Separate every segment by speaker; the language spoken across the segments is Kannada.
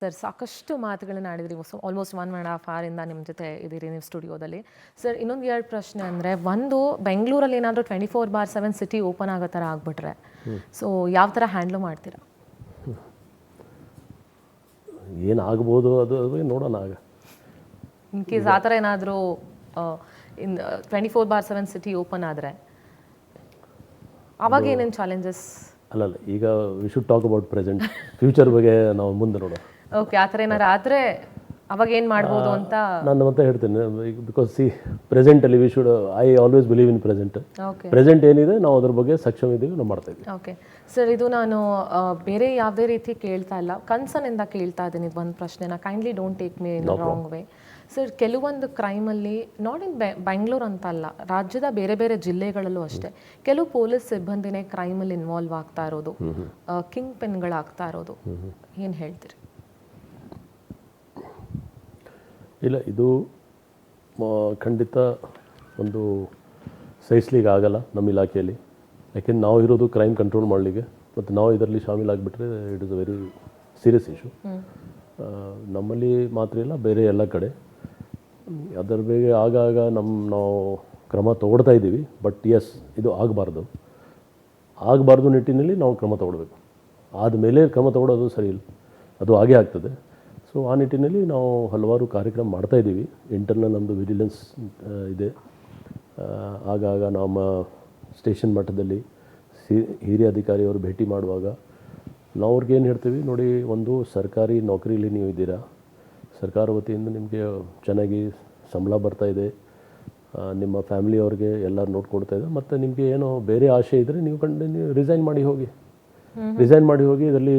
Speaker 1: ಸರ್ ಸಾಕಷ್ಟು ಮಾತುಗಳನ್ನ ಆಡಿದ್ರಿ. ಆಲ್ಮೋಸ್ಟ್ 1.5 ಅವರಿಂದ ನಿಮ್ಮ ಜೊತೆ ಇದ್ದೀರಿ ನೀವು ಸ್ಟುಡಿಯೋದಲ್ಲಿ. ಸರ್ ಇನ್ನೊಂದು 2 ಪ್ರಶ್ನೆ ಅಂದರೆ, ಒಂದು ಬೆಂಗಳೂರಲ್ಲಿ ಏನಾದರೂ 24/7 ಸಿಟಿ ಓಪನ್ ಆಗೋ ಥರ ಆಗಿಬಿಟ್ರೆ ಸೊ ಯಾವ ಥರ ಹ್ಯಾಂಡ್ಲ್ ಮಾಡ್ತೀರಾ?
Speaker 2: ಏನಾಗ್ಬೋದು ಅದು ನೋಡೋಣ ಆಗ.
Speaker 1: ಇನ್ ಕೇಸ್ ಆ ಥರ ಏನಾದರೂ 24/7 ಸಿಟಿ ಓಪನ್ ಆದರೆ ಅವಾಗ ಏನೇನು ಚಾಲೆಂಜಸ್?
Speaker 2: ಅಲ್ಲಲ್ಲ, ಈಗ we should talk about present. Future ಬಗ್ಗೆ ನಾವು ಮುಂದೆ ನೋಡೋಣ.
Speaker 1: ಓಕೆ, ಆ ಥರ ಏನಾರು ಆದರೆ ಅವಾಗ ಏನು ಮಾಡ್ಬೋದು ಅಂತ
Speaker 2: ನಾನು ಮತ್ತೆ ಹೇಳ್ತೇನೆ. ಬಿಕಾಸ್ ಪ್ರೆಸೆಂಟಲ್ಲಿ we should I always believe in present.
Speaker 1: Okay,
Speaker 2: present ಏನಿದೆ ನಾವು ಅದ್ರ ಬಗ್ಗೆ ಸಕ್ಷಮ ಇದ್ದೀವಿ, ನಾವು ಮಾಡ್ತಾ ಇದ್ದೀವಿ.
Speaker 1: ಓಕೆ ಸರ್, ಇದು ನಾನು ಬೇರೆ ಯಾವುದೇ ರೀತಿ ಕೇಳ್ತಾ ಇಲ್ಲ, ಕನ್ಸರ್ನಿಂದ ಕೇಳ್ತಾ ಇದ್ದೀನಿ ಇದು ಒಂದು ಪ್ರಶ್ನೆನ. Kindly don't take me in wrong way. Sir, ಕೆಲವೊಂದು ಕ್ರೈಮಲ್ಲಿ ನಾಟ್ ಇನ್ ಬೆಂಗಳೂರು ಅಂತ ಅಲ್ಲ, ರಾಜ್ಯದ ಬೇರೆ ಬೇರೆ ಜಿಲ್ಲೆಗಳಲ್ಲೂ ಅಷ್ಟೇ ಕೆಲವು ಪೊಲೀಸ್ ಸಿಬ್ಬಂದಿನೇ ಕ್ರೈಮಲ್ಲಿ ಇನ್ವಾಲ್ವ್ ಆಗ್ತಾ ಇರೋದು, ಕಿಂಗ್ ಪಿನ್ಗಳಾಗ್ತಾ ಇರೋದು. ಏನು ಹೇಳ್ತೀರಿ?
Speaker 2: ಇಲ್ಲ, ಇದು ಖಂಡಿತ ಒಂದು ಸಹಿಸ್ಲಿಕ್ಕೆ ಆಗಲ್ಲ ನಮ್ಮ ಇಲಾಖೆಯಲ್ಲಿ. ಯಾಕೆಂದ್ರೆ ನಾವು ಇರೋದು ಕ್ರೈಮ್ ಕಂಟ್ರೋಲ್ ಮಾಡಲಿಕ್ಕೆ, ಮತ್ತು ನಾವು ಇದರಲ್ಲಿ ಶಾಮೀಲಾಗಿಬಿಟ್ರೆ it is a very serious issue. ನಮ್ಮಲ್ಲಿ ಮಾತ್ರ ಇಲ್ಲ, ಬೇರೆ ಎಲ್ಲ ಕಡೆ ಅದರ ಬಗ್ಗೆ ಆಗಾಗ ನಾವು ಕ್ರಮ ತಗೊಳ್ತಾ ಇದ್ದೀವಿ. ಬಟ್ ಎಸ್, ಇದು ಆಗಬಾರ್ದು ನಿಟ್ಟಿನಲ್ಲಿ ನಾವು ಕ್ರಮ ತಗೊಳ್ಬೇಕು. ಆದಮೇಲೆ ಕ್ರಮ ತಗೊಳ್ಳೋದು ಸರಿ ಇಲ್ಲ, ಅದು ಹಾಗೇ ಆಗ್ತದೆ. ಸೊ ಆ ನಿಟ್ಟಿನಲ್ಲಿ ನಾವು ಹಲವಾರು ಕಾರ್ಯಕ್ರಮ ಮಾಡ್ತಾಯಿದ್ದೀವಿ. ಇಂಟರ್ನಲ್ ನಮ್ಮದು ವಿಜಿಲೆನ್ಸ್ ಇದೆ. ಆಗಾಗ ನಮ್ಮ ಸ್ಟೇಷನ್ ಮಟ್ಟದಲ್ಲಿ ಹಿರಿಯ ಅಧಿಕಾರಿಯವರು ಭೇಟಿ ಮಾಡುವಾಗ ನಾವು ಅವ್ರಿಗೆ ಏನು ಹೇಳ್ತೀವಿ, ನೋಡಿ, ಒಂದು ಸರ್ಕಾರಿ ನೌಕರಿಯಲ್ಲಿ ನೀವು ಇದ್ದೀರಾ, ಸರ್ಕಾರ ವತಿಯಿಂದ ನಿಮಗೆ ಚೆನ್ನಾಗಿ ಸಂಬಳ ಬರ್ತಾಯಿದೆ, ನಿಮ್ಮ ಫ್ಯಾಮಿಲಿಯವ್ರಿಗೆ ಎಲ್ಲರೂ ನೋಡ್ಕೊಡ್ತಾ ಇದೆ, ಮತ್ತು ನಿಮಗೆ ಏನೋ ಬೇರೆ ಆಸೆ ಇದ್ದರೆ ನೀವು ರಿಸೈನ್ ಮಾಡಿ ಹೋಗಿ. ಇದರಲ್ಲಿ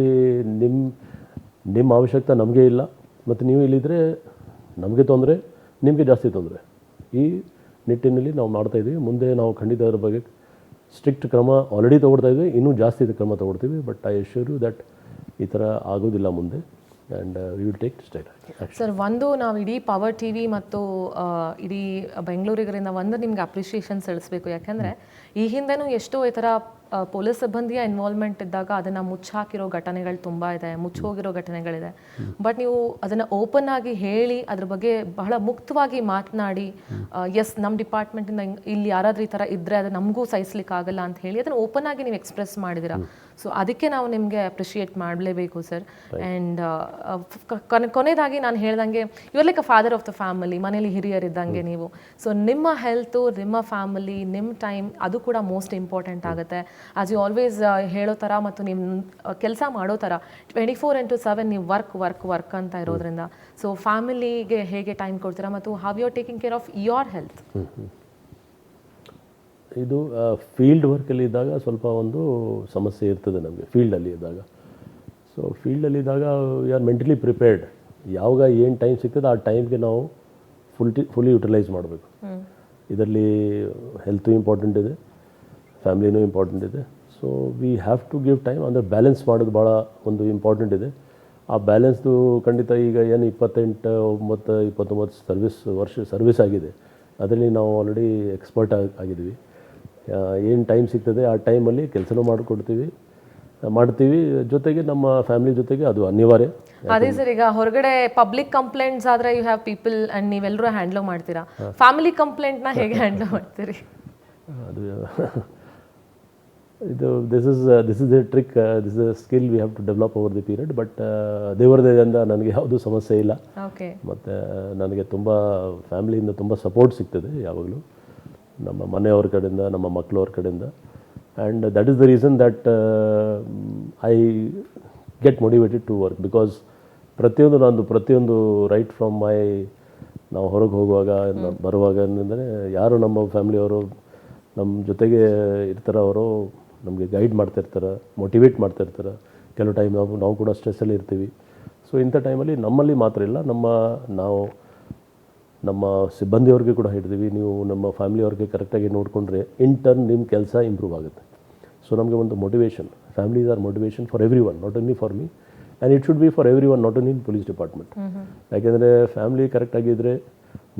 Speaker 2: ನಿಮ್ಮ ಅವಶ್ಯಕತೆ ನಮಗೆ ಇಲ್ಲ, ಮತ್ತು ನೀವು ಇಲ್ಲಿದ್ದರೆ ನಮಗೆ ತೊಂದರೆ, ನಿಮಗೆ ಜಾಸ್ತಿ ತೊಂದರೆ. ಈ ನಿಟ್ಟಿನಲ್ಲಿ ನಾವು ಮಾಡ್ತಾಯಿದ್ದೀವಿ. ಮುಂದೆ ನಾವು ಖಂಡಿತ ಅದರ ಬಗ್ಗೆ ಸ್ಟ್ರಿಕ್ಟ್ ಕ್ರಮ ಆಲ್ರೆಡಿ ತೊಗೊಳ್ತಾಯಿದ್ವಿ, ಇನ್ನೂ ಜಾಸ್ತಿ ಕ್ರಮ ತೊಗೊಳ್ತೀವಿ. But I assure you that ಈ ಥರ ಆಗೋದಿಲ್ಲ ಮುಂದೆ. And we will take step.
Speaker 1: Sir, ಒಂದು ನಾವು ಇಡೀ ಪವರ್ ಟಿವಿ ಮತ್ತು ಇಡೀ ಬೆಂಗಳೂರಿಗರಿಂದ ಒಂದು ನಿಮ್ಗೆ ಅಪ್ರಿಷಿಯೇಷನ್ ಸಲ್ಲಿಸಬೇಕು. ಯಾಕೆಂದರೆ ಈ ಹಿಂದೆನೂ ಎಷ್ಟೋ ಈ ಥರ ಪೊಲೀಸ್ ಸಿಬ್ಬಂದಿಯ ಇನ್ವಾಲ್ವ್ಮೆಂಟ್ ಇದ್ದಾಗ ಅದನ್ನು ಮುಚ್ಚಾಕಿರೋ ಘಟನೆಗಳು ತುಂಬ ಇದೆ, ಮುಚ್ಚೋಗಿರೋ ಘಟನೆಗಳಿದೆ. ಬಟ್ ನೀವು ಅದನ್ನು ಓಪನ್ ಆಗಿ ಹೇಳಿ ಅದ್ರ ಬಗ್ಗೆ ಬಹಳ ಮುಕ್ತವಾಗಿ ಮಾತನಾಡಿ, ಎಸ್ ನಮ್ಮ ಡಿಪಾರ್ಟ್ಮೆಂಟಿಂದ ಇಲ್ಲಿ ಯಾರಾದ್ರೂ ಈ ಥರ ಇದ್ದರೆ ಅದು ನಮಗೂ ಸಹಿಸ್ಲಿಕ್ಕೆ ಆಗಲ್ಲ ಅಂತ ಹೇಳಿ ಅದನ್ನು ಓಪನ್ ಆಗಿ ನೀವು ಎಕ್ಸ್ಪ್ರೆಸ್ ಮಾಡಿದ್ದೀರಾ. ಸೊ ಅದಕ್ಕೆ ನಾವು ನಿಮಗೆ ಅಪ್ರಿಷಿಯೇಟ್ ಮಾಡಲೇಬೇಕು ಸರ್. ಆ್ಯಂಡ್ ಕೊನೆಯದಾಗಿ ನಾನು ಹೇಳ್ದಂಗೆ you are like a father of the family. ಮನೇಲಿ ಹಿರಿಯರಿದ್ದಂಗೆ ನೀವು. ಸೊ ನಿಮ್ಮ ಹೆಲ್ತು, ನಿಮ್ಮ ಫ್ಯಾಮಿಲಿ, ನಿಮ್ಮ ಟೈಮ್ ಅದು ಕೂಡ ಮೋಸ್ಟ್ ಇಂಪಾರ್ಟೆಂಟ್ ಆಗುತ್ತೆ. ಆಸ್ ಯು ಆಲ್ವೇಸ್ ಹೇಳೋ ಥರ ಮತ್ತು ನಿಮ್ಮ ಕೆಲಸ ಮಾಡೋ ಥರ 24/7 ನೀವು ವರ್ಕ್ ಅಂತ ಇರೋದ್ರಿಂದ ಸೊ ಫ್ಯಾಮಿಲಿಗೆ ಹೇಗೆ ಟೈಮ್ ಕೊಡ್ತೀರಾ ಮತ್ತು how you are taking care of your health?
Speaker 2: ಇದು ಫೀಲ್ಡ್ ವರ್ಕಲ್ಲಿ ಇದ್ದಾಗ ಸ್ವಲ್ಪ ಒಂದು ಸಮಸ್ಯೆ ಇರ್ತದೆ ನಮಗೆ. ಫೀಲ್ಡಲ್ಲಿ ಇದ್ದಾಗ ವಿ ಆರ್ ಮೆಂಟಲಿ ಪ್ರಿಪೇರ್ಡ್. ಯಾವಾಗ ಏನು ಟೈಮ್ ಸಿಗ್ತದೆ ಆ ಟೈಮ್ಗೆ ನಾವು ಫುಲ್ಲಿ ಯುಟಿಲೈಸ್ ಮಾಡಬೇಕು. ಇದರಲ್ಲಿ ಹೆಲ್ತು ಇಂಪಾರ್ಟೆಂಟ್ ಇದೆ, ಫ್ಯಾಮಿಲಿನೂ ಇಂಪಾರ್ಟೆಂಟ್ ಇದೆ. So we have to give time. ಅಂದರೆ ಬ್ಯಾಲೆನ್ಸ್ ಮಾಡೋದು ಭಾಳ ಒಂದು ಇಂಪಾರ್ಟೆಂಟ್ ಇದೆ. ಆ ಬ್ಯಾಲೆನ್ಸ್ದು ಖಂಡಿತ ಈಗ ಏನು 29 ವರ್ಷ ಸರ್ವಿಸ್ ಆಗಿದೆ, ಅದರಲ್ಲಿ ನಾವು ಆಲ್ರೆಡಿ ಎಕ್ಸ್ಪರ್ಟ್ ಆಗಿದ್ದೀವಿ. ಏನು ಟೈಮ್ ಸಿಗ್ತದೆ ಆ ಟೈಮಲ್ಲಿ ಕೆಲಸನೂ ಮಾಡ್ತೀವಿ, ಜೊತೆಗೆ ನಮ್ಮ ಫ್ಯಾಮಿಲಿ ಜೊತೆಗೆ ಅದು ಅನಿವಾರ್ಯ.
Speaker 1: ಅದೇ ಸರ್, ಈಗ ಹೊರಗಡೆ ಪಬ್ಲಿಕ್ ಕಂಪ್ಲೇಂಟ್ಸ್ ಆದರೆ ಯು ಹ್ಯಾವ್ ಪೀಪಲ್ ಆ್ಯಂಡ್ ನೀವೆಲ್ಲರೂ ಹ್ಯಾಂಡ್ಲ್ ಮಾಡ್ತೀರಾ. ಫ್ಯಾಮಿಲಿ ಕಂಪ್ಲೇಂಟ್ನ ಹೇಗೆ ಹ್ಯಾಂಡ್ಲ್ ಮಾಡ್ತೀರಿ?
Speaker 2: ಅದು this is a trick, this is a skill we have to develop over the period. But ದೇವರದಿಂದ ನನಗೆ ಯಾವುದೂ ಸಮಸ್ಯೆ ಇಲ್ಲ. ಮತ್ತು ನನಗೆ ತುಂಬ ಫ್ಯಾಮಿಲಿಯಿಂದ ತುಂಬ ಸಪೋರ್ಟ್ ಸಿಗ್ತದೆ ಯಾವಾಗಲೂ, ನಮ್ಮ ಮನೆಯವ್ರ ಕಡೆಯಿಂದ, ನಮ್ಮ ಮಕ್ಕಳವ್ರ ಕಡೆಯಿಂದ. And that is the reason that I get motivated to work. Because ಪ್ರತಿಯೊಂದು ರೈಟ್ ಫ್ರಮ್ ನಾವು ಹೊರಗೆ ಹೋಗುವಾಗ ಬರುವಾಗ ಅಂದರೆ ಯಾರು ನಮ್ಮ ಫ್ಯಾಮಿಲಿಯವರು ನಮ್ಮ ಜೊತೆಗೆ ಇರ್ತಾರೆ, ಅವರು ನಮಗೆ ಗೈಡ್ ಮಾಡ್ತಾಯಿರ್ತಾರೆ, ಮೋಟಿವೇಟ್ ಮಾಡ್ತಾಯಿರ್ತಾರೆ. ಕೆಲವು ಟೈಮ್ ನಾವು ಕೂಡ ಸ್ಟ್ರೆಸ್ಸಲ್ಲಿ ಇರ್ತೀವಿ. ಸೊ ಇಂಥ ಟೈಮಲ್ಲಿ ನಮ್ಮಲ್ಲಿ ಮಾತ್ರ ಇಲ್ಲ, ನಮ್ಮ ಸಿಬ್ಬಂದಿಯವ್ರಿಗೆ ಕೂಡ ಹೇಳ್ತೀವಿ, ನೀವು ನಮ್ಮ ಫ್ಯಾಮಿಲಿಯವ್ರಿಗೆ ಕರೆಕ್ಟಾಗಿ ನೋಡಿಕೊಂಡ್ರೆ ಇನ್ ಟರ್ನ್ ನಿಮ್ಮ ಕೆಲಸ ಇಂಪ್ರೂವ್ ಆಗುತ್ತೆ. ಸೊ ನಮಗೆ ಒಂದು motivation, families are motivation for everyone, not only for me. And it should be for everyone, not only in police department. ಯಾಕೆಂದರೆ ಫ್ಯಾಮಿಲಿ ಕರೆಕ್ಟಾಗಿದ್ದರೆ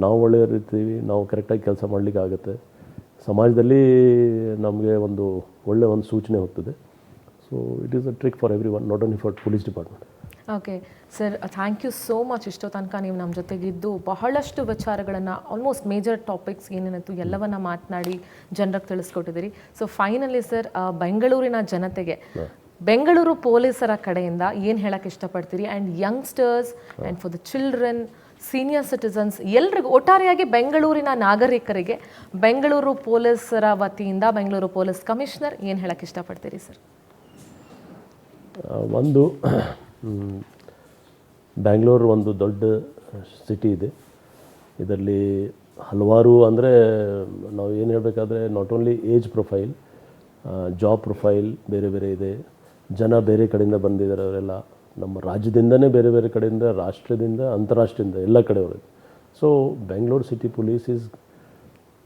Speaker 2: ನಾವು ಒಳ್ಳೆಯವ್ರಿರ್ತೀವಿ, ನಾವು ಕರೆಕ್ಟಾಗಿ ಕೆಲಸ ಮಾಡಲಿಕ್ಕೆ ಆಗುತ್ತೆ. ಸಮಾಜದಲ್ಲಿ ನಮಗೆ ಒಂದು ಒಳ್ಳೆಯ ಒಂದು ಸೂಚನೆ ಹೋಗ್ತದೆ. So it is a trick for everyone, not only for police department.
Speaker 1: Okay sir, thank you so much. ಇಷ್ಟೋ ತನಕ ನೀವು ನಮ್ಮ ಜೊತೆಗಿದ್ದು ಬಹಳಷ್ಟು ವಿಚಾರಗಳನ್ನು, ಆಲ್ಮೋಸ್ಟ್ ಮೇಜರ್ ಟಾಪಿಕ್ಸ್ ಏನೇನಿತ್ತು ಎಲ್ಲವನ್ನ ಮಾತನಾಡಿ ಜನರಿಗೆ ತಿಳಿಸ್ಕೊಟ್ಟಿದ್ದೀರಿ. ಸೊ ಫೈನಲಿ ಸರ್, ಬೆಂಗಳೂರಿನ ಜನತೆಗೆ ಬೆಂಗಳೂರು ಪೊಲೀಸರ ಕಡೆಯಿಂದ ಏನು ಹೇಳಕ್ಕೆ ಇಷ್ಟಪಡ್ತೀರಿ? And youngsters and for the children, senior citizens, ಎಲ್ರಿಗೂ ಒಟ್ಟಾರೆಯಾಗಿ ಬೆಂಗಳೂರಿನ ನಾಗರಿಕರಿಗೆ ಬೆಂಗಳೂರು ಪೊಲೀಸರ ವತಿಯಿಂದ ಬೆಂಗಳೂರು ಪೊಲೀಸ್ ಕಮಿಷನರ್ ಏನು ಹೇಳಕ್ಕೆ ಇಷ್ಟಪಡ್ತೀರಿ ಸರ್?
Speaker 2: ಒಂದು, ಬ್ಯಾಂಗ್ಳೂರು ಒಂದು ದೊಡ್ಡ ಸಿಟಿ ಇದೆ. ಇದರಲ್ಲಿ ಹಲವಾರು, ಅಂದರೆ ನಾವು ಏನು ಹೇಳಬೇಕಾದ್ರೆ not only age profile, job profile ಬೇರೆ ಬೇರೆ ಇದೆ. ಜನ ಬೇರೆ ಕಡೆಯಿಂದ ಬಂದಿದ್ದಾರೆ, ಅವರೆಲ್ಲ ನಮ್ಮ ರಾಜ್ಯದಿಂದನೇ ಬೇರೆ ಬೇರೆ ಕಡೆಯಿಂದ, ರಾಷ್ಟ್ರದಿಂದ, ಅಂತಾರಾಷ್ಟ್ರದಿಂದ ಎಲ್ಲ ಕಡೆಯವರು. So Bengaluru city police is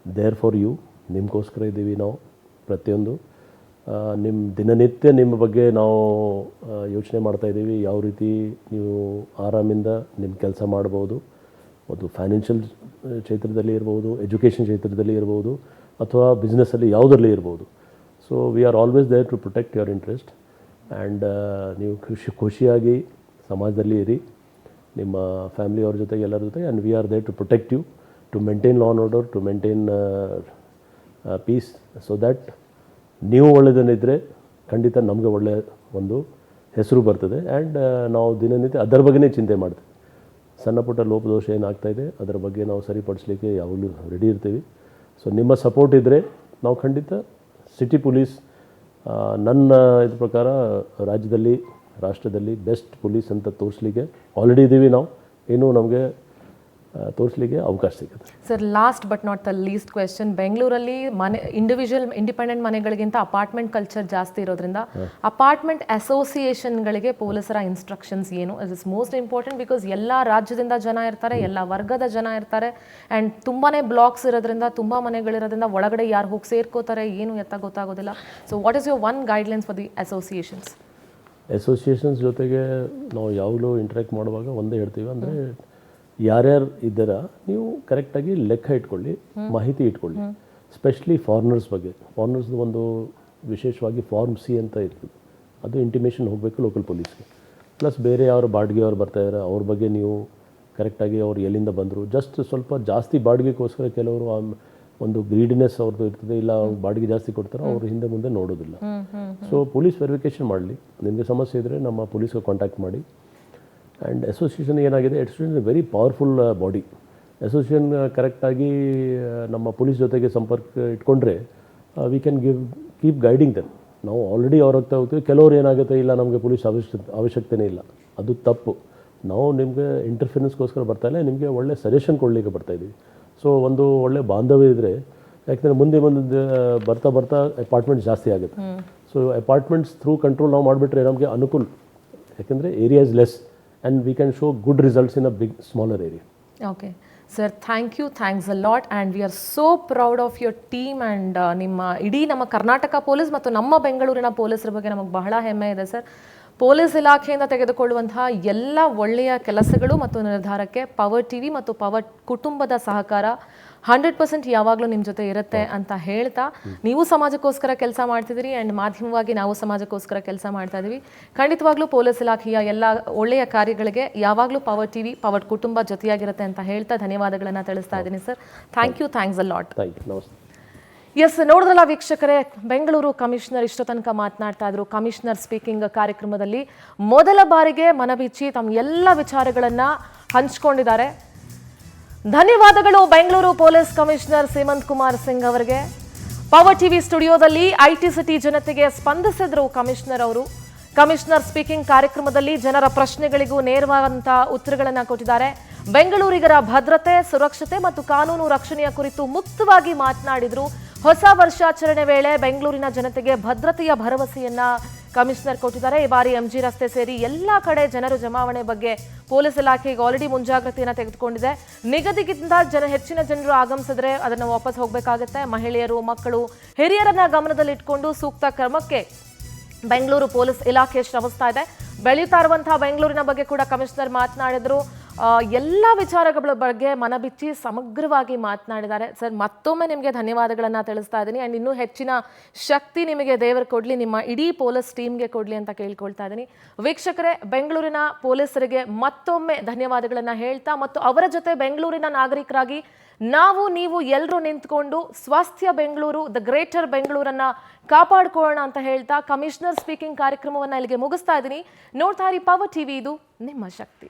Speaker 2: there for you. ನಿಮಗೋಸ್ಕರ ಇದ್ದೀವಿ ನಾವು. ಪ್ರತಿಯೊಂದು ನಿಮ್ಮ ದಿನನಿತ್ಯ ನಿಮ್ಮ ಬಗ್ಗೆ ನಾವು ಯೋಚನೆ ಮಾಡ್ತಾಯಿದ್ದೀವಿ. ಯಾವ ರೀತಿ ನೀವು ಆರಾಮಿಂದ ನಿಮ್ಮ ಕೆಲಸ ಮಾಡ್ಬೋದು. ಅದು ಫೈನಾನ್ಷಿಯಲ್ ಕ್ಷೇತ್ರದಲ್ಲಿ ಇರ್ಬೋದು, ಎಜುಕೇಷನ್ ಕ್ಷೇತ್ರದಲ್ಲಿ ಇರ್ಬೋದು, ಅಥವಾ ಬಿಸ್ನೆಸ್ಸಲ್ಲಿ ಯಾವುದರಲ್ಲಿ ಇರ್ಬೋದು. So we are always there to protect your interest. And ನೀವು ಖುಷಿಯಾಗಿ ಸಮಾಜದಲ್ಲಿ ಇರಿ, ನಿಮ್ಮ ಫ್ಯಾಮಿಲಿಯವ್ರ ಜೊತೆಗೆ, ಎಲ್ಲರ ಜೊತೆಗೆ. And we are there to protect you, to maintain law and order, to maintain peace. So that ನೀವು ಒಳ್ಳೆಯದನ್ನಿದ್ದರೆ ಖಂಡಿತ ನಮಗೆ ಒಳ್ಳೆಯ ಒಂದು ಹೆಸರು ಬರ್ತದೆ. ಆ್ಯಂಡ್ ನಾವು ದಿನನಿತ್ಯ ಅದರ ಬಗ್ಗೆನೇ ಚಿಂತೆ ಮಾಡ್ತೀವಿ. ಸಣ್ಣ ಪುಟ್ಟ ಲೋಪದೋಷ ಏನಾಗ್ತಾಯಿದೆ ಅದರ ಬಗ್ಗೆ ನಾವು ಸರಿಪಡಿಸಲಿಕ್ಕೆ ಯಾವಾಗಲೂ ರೆಡಿ ಇರ್ತೀವಿ. ಸೊ ನಿಮ್ಮ ಸಪೋರ್ಟ್ ಇದ್ದರೆ ನಾವು ಖಂಡಿತ ಸಿಟಿ ಪೊಲೀಸ್, ನನ್ನ ಇದ್ರ ಪ್ರಕಾರ ರಾಜ್ಯದಲ್ಲಿ, ರಾಷ್ಟ್ರದಲ್ಲಿ ಬೆಸ್ಟ್ ಪೊಲೀಸ್ ಅಂತ ತೋರಿಸ್ಲಿಕ್ಕೆ ಆಲ್ರೆಡಿ ಇದ್ದೀವಿ ನಾವು. ಇನ್ನೂ ನಮಗೆ ತೋರಿಸ್ಲಿಕ್ಕೆ ಅವಕಾಶ ಸಿಗುತ್ತೆ.
Speaker 1: Sir, last but not the least question, ಬೆಂಗಳೂರಲ್ಲಿ ಇಂಡಿಪೆಂಡೆಂಟ್ ಮನೆಗಳಿಗಿಂತ ಅಪಾರ್ಟ್ಮೆಂಟ್ ಕಲ್ಚರ್ ಜಾಸ್ತಿ ಇರೋದ್ರಿಂದ ಅಪಾರ್ಟ್ಮೆಂಟ್ ಅಸೋಸಿಯೇಷನ್ಗಳಿಗೆ ಪೊಲೀಸರ ಇನ್ಸ್ಟ್ರಕ್ಷನ್ಸ್ ಏನು? It is most important, because ಎಲ್ಲ ರಾಜ್ಯದಿಂದ ಜನ ಇರ್ತಾರೆ, ಎಲ್ಲ ವರ್ಗದ ಜನ ಇರ್ತಾರೆ. ಆ್ಯಂಡ್ ತುಂಬಾ ಬ್ಲಾಕ್ಸ್ ಇರೋದ್ರಿಂದ, ತುಂಬ ಮನೆಗಳಿರೋದ್ರಿಂದ ಒಳಗಡೆ ಯಾರು ಹೋಗಿ ಸೇರ್ಕೋತಾರೆ ಏನು ಎತ್ತ ಗೊತ್ತಾಗೋದಿಲ್ಲ. So what is your one guidelines for the associations?
Speaker 2: Associations ಜೊತೆಗೆ ನಾವು ಯಾವಾಗಲೂ ಇಂಟ್ರ್ಯಾಕ್ಟ್ ಮಾಡುವಾಗ ಒಂದೇ ಹೇಳ್ತೀವಿ, ಅಂದರೆ ಯಾರ್ಯಾರು ಇದ್ದೀರಾ ನೀವು ಕರೆಕ್ಟಾಗಿ ಲೆಕ್ಕ ಇಟ್ಕೊಳ್ಳಿ, ಮಾಹಿತಿ ಇಟ್ಕೊಳ್ಳಿ. ಸ್ಪೆಷಲಿ ಫಾರಿನರ್ಸ್ ಬಗ್ಗೆ. ಫಾರಿನರ್ಸ್ದು ಒಂದು ವಿಶೇಷವಾಗಿ ಫಾರ್ಮ್ ಸಿ ಅಂತ ಇರ್ತದೆ, ಅದು ಇಂಟಿಮೇಷನ್ ಹೋಗಬೇಕು ಲೋಕಲ್ ಪೊಲೀಸ್ಗೆ. ಪ್ಲಸ್ ಬೇರೆ ಯಾರು ಬಾಡಿಗೆಯವ್ರು ಬರ್ತಾಯಿದ್ದಾರೆ ಅವ್ರ ಬಗ್ಗೆ ನೀವು ಕರೆಕ್ಟಾಗಿ ಅವ್ರು ಎಲ್ಲಿಂದ ಬಂದರು, ಜಸ್ಟ್ ಸ್ವಲ್ಪ ಜಾಸ್ತಿ ಬಾಡಿಗೆಗೋಸ್ಕರ ಕೆಲವರು ಒಂದು ಗ್ರೀಡಿನೆಸ್ ಅವ್ರದ್ದು ಇರ್ತದೆ, ಇಲ್ಲ ಬಾಡಿಗೆ ಜಾಸ್ತಿ ಕೊಡ್ತಾರೆ, ಅವರು ಹಿಂದೆ ಮುಂದೆ ನೋಡೋದಿಲ್ಲ. ಸೊ ಪೊಲೀಸ್ ವೆರಿಫಿಕೇಷನ್ ಮಾಡಲಿ. ನಿಮಗೆ ಸಮಸ್ಯೆ ಇದ್ದರೆ ನಮ್ಮ ಪೊಲೀಸ್ಗೆ ಕಾಂಟ್ಯಾಕ್ಟ್ ಮಾಡಿ. ಆ್ಯಂಡ್ ಅಸೋಸಿಯೇಷನ್ ಏನಾಗಿದೆ, it's very powerful body. Association ಕರೆಕ್ಟಾಗಿ ನಮ್ಮ ಪೊಲೀಸ್ ಜೊತೆಗೆ ಸಂಪರ್ಕ ಇಟ್ಕೊಂಡ್ರೆ we can keep guiding them. ನಾವು ಆಲ್ರೆಡಿ ಅವ್ರ ಹೋಗ್ತೀವಿ. ಕೆಲವ್ರು ಏನಾಗುತ್ತೆ, ಇಲ್ಲ ನಮಗೆ ಪೊಲೀಸ್ ಅವಶ್ಯಕತೆನೇ ಇಲ್ಲ, ಅದು ತಪ್ಪು. ನಾವು ನಿಮಗೆ ಇಂಟರ್ಫಿರೆನ್ಸ್ಗೋಸ್ಕರ ಬರ್ತಾಯಿಲ್ಲ, ನಿಮಗೆ ಒಳ್ಳೆ ಸಜೆಷನ್ ಕೊಡಲಿಕ್ಕೆ ಬರ್ತಾಯಿದ್ದೀವಿ. ಸೊ ಒಂದು ಒಳ್ಳೆ ಬಾಂಧವ್ಯ ಇದ್ದರೆ, ಯಾಕೆಂದರೆ ಮುಂದೆ ಬರ್ತಾ ಬರ್ತಾ ಅಪಾರ್ಟ್ಮೆಂಟ್ಸ್ ಜಾಸ್ತಿ ಆಗುತ್ತೆ. ಸೊ ಅಪಾರ್ಟ್ಮೆಂಟ್ಸ್ ಥ್ರೂ ಕಂಟ್ರೋಲ್ ನಾವು ಮಾಡಿಬಿಟ್ರೆ ನಮಗೆ ಅನುಕೂಲ, ಯಾಕೆಂದರೆ area is less and we can show good results in a big smaller area.
Speaker 1: Okay sir, thanks a lot, and we are so proud of your team and ನಿಮ್ಮ ಇಡೀ ನಮ್ಮ ಕರ್ನಾಟಕ ಪೊಲೀಸ್ ಮತ್ತು ನಮ್ಮ ಬೆಂಗಳೂರಿನ ಪೊಲೀಸರ ಬಗ್ಗೆ ನಮಗೆ ಬಹಳ ಹೆಮ್ಮೆ ಇದೆ ಸರ್. ಪೊಲೀಸ್ ಇಲಾಖೆಯಿಂದ ತೆಗೆದುಕೊಳ್ಳುವಂತಹ ಎಲ್ಲ ಒಳ್ಳೆಯ ಕೆಲಸಗಳು ಮತ್ತು ನಿರ್ಧಾರಕ್ಕೆ ಪವರ್ ಟಿವಿ ಮತ್ತು ಪವರ್ ಕುಟುಂಬದ ಸಹಕಾರ 100% ಯಾವಾಗಲೂ ನಿಮ್ಮ ಜೊತೆ ಇರುತ್ತೆ ಅಂತ ಹೇಳ್ತಾ, ನೀವು ಸಮಾಜಕ್ಕೋಸ್ಕರ ಕೆಲಸ ಮಾಡ್ತಿದ್ದೀರಿ ಆ್ಯಂಡ್ ಮಾಧ್ಯಮವಾಗಿ ನಾವು ಸಮಾಜಕ್ಕೋಸ್ಕರ ಕೆಲಸ ಮಾಡ್ತಾ ಇದ್ದೀವಿ. ಖಂಡಿತವಾಗ್ಲೂ ಪೊಲೀಸ್ ಇಲಾಖೆಯ ಎಲ್ಲ ಒಳ್ಳೆಯ ಕಾರ್ಯಗಳಿಗೆ ಯಾವಾಗಲೂ ಪವರ್ ಟಿವಿ, ಪವರ್ ಕುಟುಂಬ ಜೊತೆಯಾಗಿರುತ್ತೆ ಅಂತ ಹೇಳ್ತಾ ಧನ್ಯವಾದಗಳನ್ನು ತಿಳಿಸ್ತಾ ಇದ್ದೀನಿ ಸರ್. Thanks a lot.
Speaker 2: ನಮಸ್ತೆ.
Speaker 1: ಎಸ್, ನೋಡಿದ್ರಲ್ಲ ವೀಕ್ಷಕರೇ, ಬೆಂಗಳೂರು ಕಮಿಷನರ್ ಇಷ್ಟು ತನಕ ಮಾತನಾಡ್ತಾ ಇದ್ರು. ಕಮಿಷನರ್ ಸ್ಪೀಕಿಂಗ್ ಕಾರ್ಯಕ್ರಮದಲ್ಲಿ ಮೊದಲ ಬಾರಿಗೆ ಮನಬಿಚ್ಚಿ ತಮ್ಮ ಎಲ್ಲ ವಿಚಾರಗಳನ್ನು ಹಂಚ್ಕೊಂಡಿದ್ದಾರೆ. ಧನ್ಯವಾದಗಳು ಬೆಂಗಳೂರು ಪೊಲೀಸ್ ಕಮಿಷನರ್ ಹೇಮಂತ್ ಕುಮಾರ್ ಸಿಂಗ್ ಅವರಿಗೆ. ಪವರ್ ಟಿವಿ ಸ್ಟುಡಿಯೋದಲ್ಲಿ ಐಟಿ ಸಿಟಿ ಜನತೆಗೆ ಸ್ಪಂದಿಸಿದ್ರು ಕಮಿಷನರ್ ಅವರು. ಕಮಿಷನರ್ ಸ್ಪೀಕಿಂಗ್ ಕಾರ್ಯಕ್ರಮದಲ್ಲಿ ಜನರ ಪ್ರಶ್ನೆಗಳಿಗೂ ನೇರವಾದಂತಹ ಉತ್ತರಗಳನ್ನು ಕೊಟ್ಟಿದ್ದಾರೆ. ಬೆಂಗಳೂರಿಗರ ಭದ್ರತೆ, ಸುರಕ್ಷತೆ ಮತ್ತು ಕಾನೂನು ರಕ್ಷಣೆಯ ಕುರಿತು ಮುಕ್ತವಾಗಿ ಮಾತನಾಡಿದ್ರು. ಹೊಸ ವರ್ಷಾಚರಣೆ ವೇಳೆ ಬೆಂಗಳೂರಿನ ಜನತೆಗೆ ಭದ್ರತೆಯ ಭರವಸೆಯನ್ನ ಕಮಿಷನರ್ ಕೊಟ್ಟಿದ್ದಾರೆ. ಈ ಬಾರಿ ಎಂಜಿ ರಸ್ತೆ ಸೇರಿ ಎಲ್ಲಾ ಕಡೆ ಜನರು ಜಮಾವಣೆ ಬಗ್ಗೆ ಪೊಲೀಸ್ ಇಲಾಖೆ ಈಗ ಆಲ್ರೆಡಿ ಮುಂಜಾಗ್ರತೆಯನ್ನು ತೆಗೆದುಕೊಂಡಿದೆ. ನಿಗದಿಗಿಂತ ಹೆಚ್ಚಿನ ಜನರು ಆಗಮಿಸಿದ್ರೆ ಅದನ್ನು ವಾಪಸ್ ಹೋಗಬೇಕಾಗುತ್ತೆ. ಮಹಿಳೆಯರು, ಮಕ್ಕಳು, ಹಿರಿಯರನ್ನ ಗಮನದಲ್ಲಿಟ್ಟುಕೊಂಡು ಸೂಕ್ತ ಕ್ರಮಕ್ಕೆ ಬೆಂಗಳೂರು ಪೊಲೀಸ್ ಇಲಾಖೆ ಶ್ರಮಿಸ್ತಾ ಇದೆ. ಬೆಳೆಯುತ್ತಾ ಇರುವಂತಹ ಬೆಂಗಳೂರಿನ ಬಗ್ಗೆ ಕೂಡ ಕಮಿಷನರ್ ಮಾತನಾಡಿದ್ರು. ಎಲ್ಲ ವಿಚಾರಗಳ ಬಗ್ಗೆ ಮನಬಿಚ್ಚಿ ಸಮಗ್ರವಾಗಿ ಮಾತನಾಡಿದ್ದಾರೆ. ಸರ್, ಮತ್ತೊಮ್ಮೆ ನಿಮಗೆ ಧನ್ಯವಾದಗಳನ್ನು ತಿಳಿಸ್ತಾ ಇದ್ದೀನಿ. ಆ್ಯಂಡ್ ಇನ್ನೂ ಹೆಚ್ಚಿನ ಶಕ್ತಿ ನಿಮಗೆ ದೇವರು ಕೊಡಲಿ, ನಿಮ್ಮ ಇಡೀ ಪೊಲೀಸ್ ಟೀಮ್ಗೆ ಕೊಡಲಿ ಅಂತ ಕೇಳ್ಕೊಳ್ತಾ ಇದ್ದೀನಿ. ವೀಕ್ಷಕರೇ, ಬೆಂಗಳೂರಿನ ಪೊಲೀಸರಿಗೆ ಮತ್ತೊಮ್ಮೆ ಧನ್ಯವಾದಗಳನ್ನು ಹೇಳ್ತಾ ಮತ್ತು ಅವರ ಜೊತೆ ಬೆಂಗಳೂರಿನ ನಾಗರಿಕರಾಗಿ ನಾವು ನೀವು ಎಲ್ಲರೂ ನಿಂತ್ಕೊಂಡು ಸ್ವಾಸ್ಥ್ಯ ಬೆಂಗಳೂರು, ದ ಗ್ರೇಟರ್ ಬೆಂಗಳೂರನ್ನ ಕಾಪಾಡ್ಕೊಳ್ಳೋಣ ಅಂತ ಹೇಳ್ತಾ ಕಮಿಷನರ್ ಸ್ಪೀಕಿಂಗ್ ಕಾರ್ಯಕ್ರಮವನ್ನು ಇಲ್ಲಿಗೆ ಮುಗಿಸ್ತಾ ಇದ್ದೀನಿ. ನೋಡ್ತಾ ಇರಿ ಪವರ್ ಟಿವಿ, ಇದು ನಿಮ್ಮ ಶಕ್ತಿ.